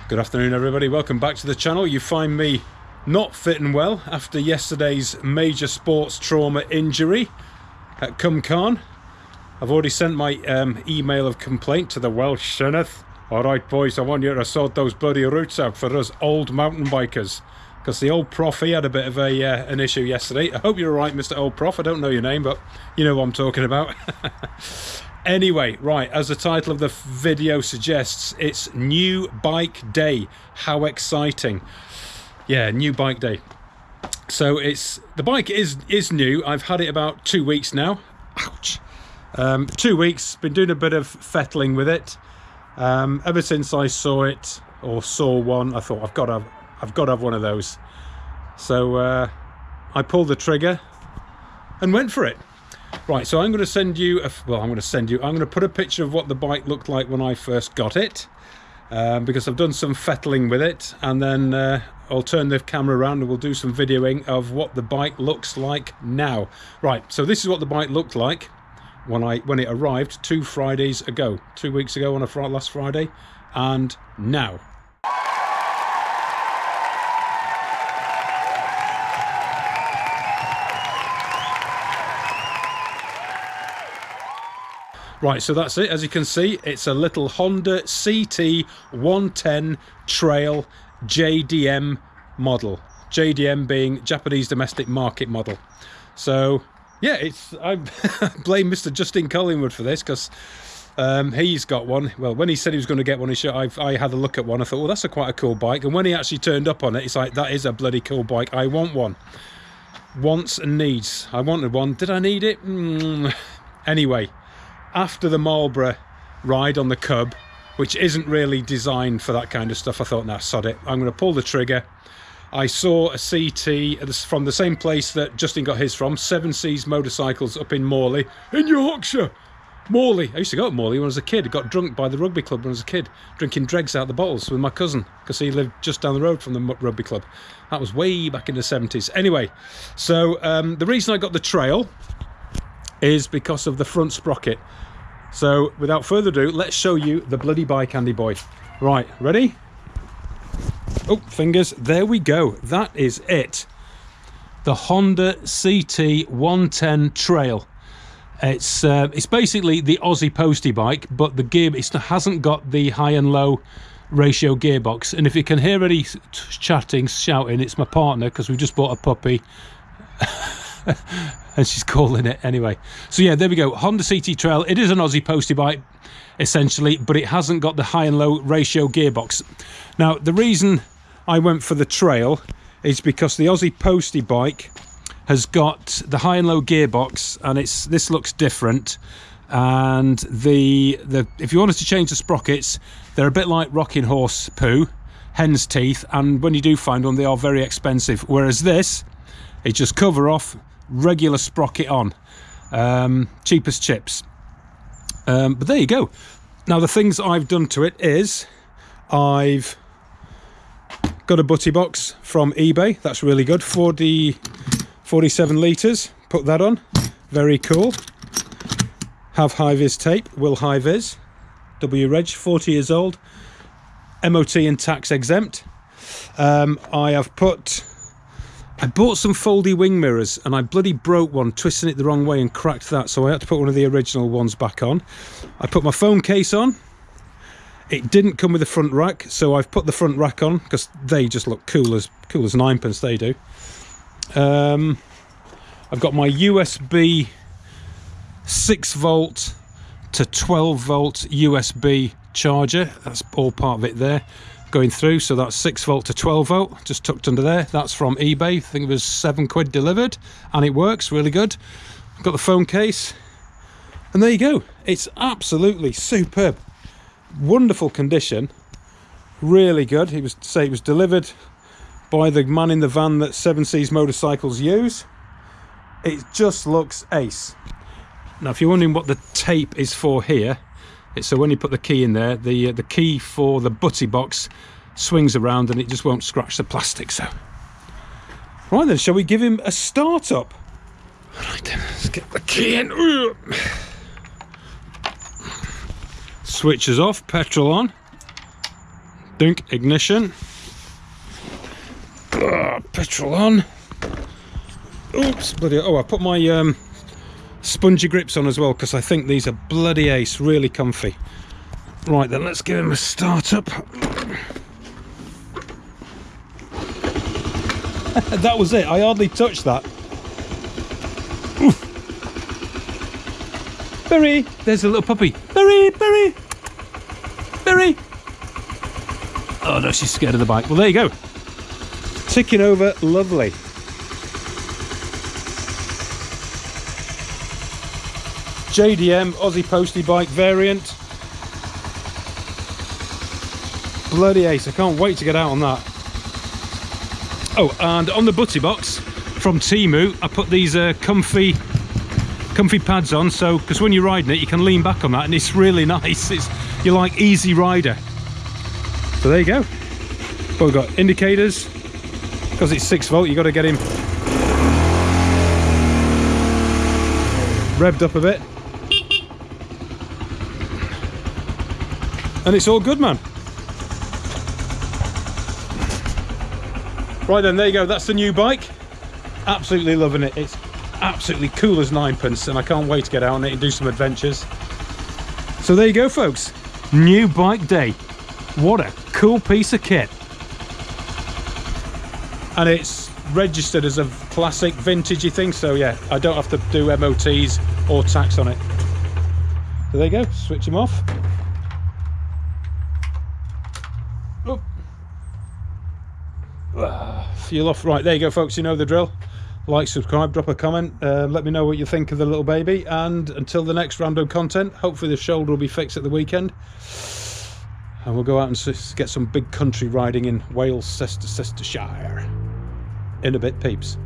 Good afternoon everybody, welcome back to the channel. You find me not fitting well after yesterday's major sports trauma injury at Cwmcarn. I've already sent my email of complaint to the Welsh Senedd. Alright boys, I want you to sort those bloody routes out for us old mountain bikers. Because the old prof, he had a bit of a an issue yesterday. I hope you're alright, Mr. Old Prof. I don't know your name, but you know what I'm talking about. Anyway, right, as the title of the video suggests, it's New Bike Day. How exciting. Yeah, New Bike Day. So the bike is new. I've had it about 2 weeks now. Ouch. 2 weeks, been doing a bit of fettling with it. Ever since I saw it, or saw one, I thought I've got to have one of those. So I pulled the trigger and went for it. Right, so I'm going to send you I'm going to put a picture of what the bike looked like when I first got it, because I've done some fettling with it, and then I'll turn the camera around and we'll do some videoing of what the bike looks like now. Right, so this is what the bike looked like when it arrived 2 Fridays ago, 2 weeks ago on last Friday, and now. Right, so that's it. As you can see, it's a little Honda CT 110 Trail JDM model. JDM being Japanese domestic market model. So yeah, I blame Mr. Justin Collingwood for this, because he's got one. Well, when he said he was going to get one, I had a look at one. I thought, well, that's quite a cool bike. And when he actually turned up on it, it's like, that is a bloody cool bike. I want one. Wants and needs. I wanted one. Did I need it? Anyway, after the Marlborough ride on the Cub, which isn't really designed for that kind of stuff, I thought, nah, sod it, I'm going to pull the trigger. I saw a CT from the same place that Justin got his from, 7 Seas Motorcycles up in Morley, in Yorkshire. Morley. I used to go to Morley when I was a kid. I got drunk by the rugby club when I was a kid, drinking dregs out of the bottles with my cousin, because he lived just down the road from the rugby club. That was way back in the 70s. Anyway, so the reason I got the Trail is because of the front sprocket. So without further ado, let's show you the bloody bike, Andy boy. Right, ready? Oh, fingers, there we go. That is it. The Honda CT 110 Trail. It's basically the Aussie postie bike, but the gear, it hasn't got the high and low ratio gearbox. And if you can hear any shouting, it's my partner, because we've just bought a puppy. And she's calling it anyway. So yeah, there we go. Honda CT Trail. It is an Aussie postie bike essentially, but it hasn't got the high and low ratio gearbox. Now the reason I went for the Trail is because the Aussie postie bike has got the high and low gearbox, and this looks different. And if you wanted to change the sprockets, they're a bit like rocking horse poo, hen's teeth, and when you do find one, they are very expensive. Whereas this, it just cover off, regular sprocket on, cheap as chips. But there you go. Now the things I've done to it is I've got a butty box from eBay. That's really good. 47 litres. Put that on. Very cool. Have high-vis tape. Will high-vis. W-Reg. 40 years old. MOT and tax exempt. I bought some foldy wing mirrors, and I bloody broke one, twisting it the wrong way, and cracked that, so I had to put one of the original ones back on. I put my phone case on. It didn't come with the front rack, so I've put the front rack on, because they just look cool as ninepence, they do. I've got my USB 6 volt to 12 volt USB charger. That's all part of it there. Going through, so that's 6 volt to 12 volt, just tucked under there. That's from eBay. I think it was £7 delivered, and it works really good. I've got the phone case, and there you go. It's absolutely superb, wonderful condition, really good. It was delivered by the man in the van that 7 Seas Motorcycles use. It just looks ace. Now, if you're wondering what the tape is for here, so when you put the key in there, the key for the butty box swings around and it just won't scratch the plastic. So right then, shall we give him a start up? Right then, let's get the key in. Switches off, petrol on. Dunk, ignition. Petrol on. Oops, bloody, oh, I put my spongy grips on as well because I think these are bloody ace, really comfy. Right then, let's give him a start up. That was it, I hardly touched that. Oof. Berry, there's a little puppy. Berry, Berry, Berry. Oh no, she's scared of the bike. Well, there you go. Ticking over, lovely. JDM Aussie Postie bike variant. Bloody ace, I can't wait to get out on that. Oh, and on the butty box from Temu, I put these comfy pads on, so because when you're riding it you can lean back on that and it's really nice. You're like easy rider. So there you go. But we've got indicators, because it's 6 volt, you got to get him revved up a bit, and it's all good, man. Right then, there you go, that's the new bike. Absolutely loving it. It's absolutely cool as ninepence, and I can't wait to get out on it and do some adventures. So there you go, folks. New bike day. What a cool piece of kit. And it's registered as a classic vintagey thing, so yeah, I don't have to do MOTs or tax on it. So there you go, switch him off. Oh. Fuel off. Right, there you go, folks, you know the drill. Like, subscribe, drop a comment, let me know what you think of the little baby, and until the next random content, hopefully the shoulder will be fixed at the weekend and we'll go out and get some big country riding in Wales, Leicestershire in a bit, peeps.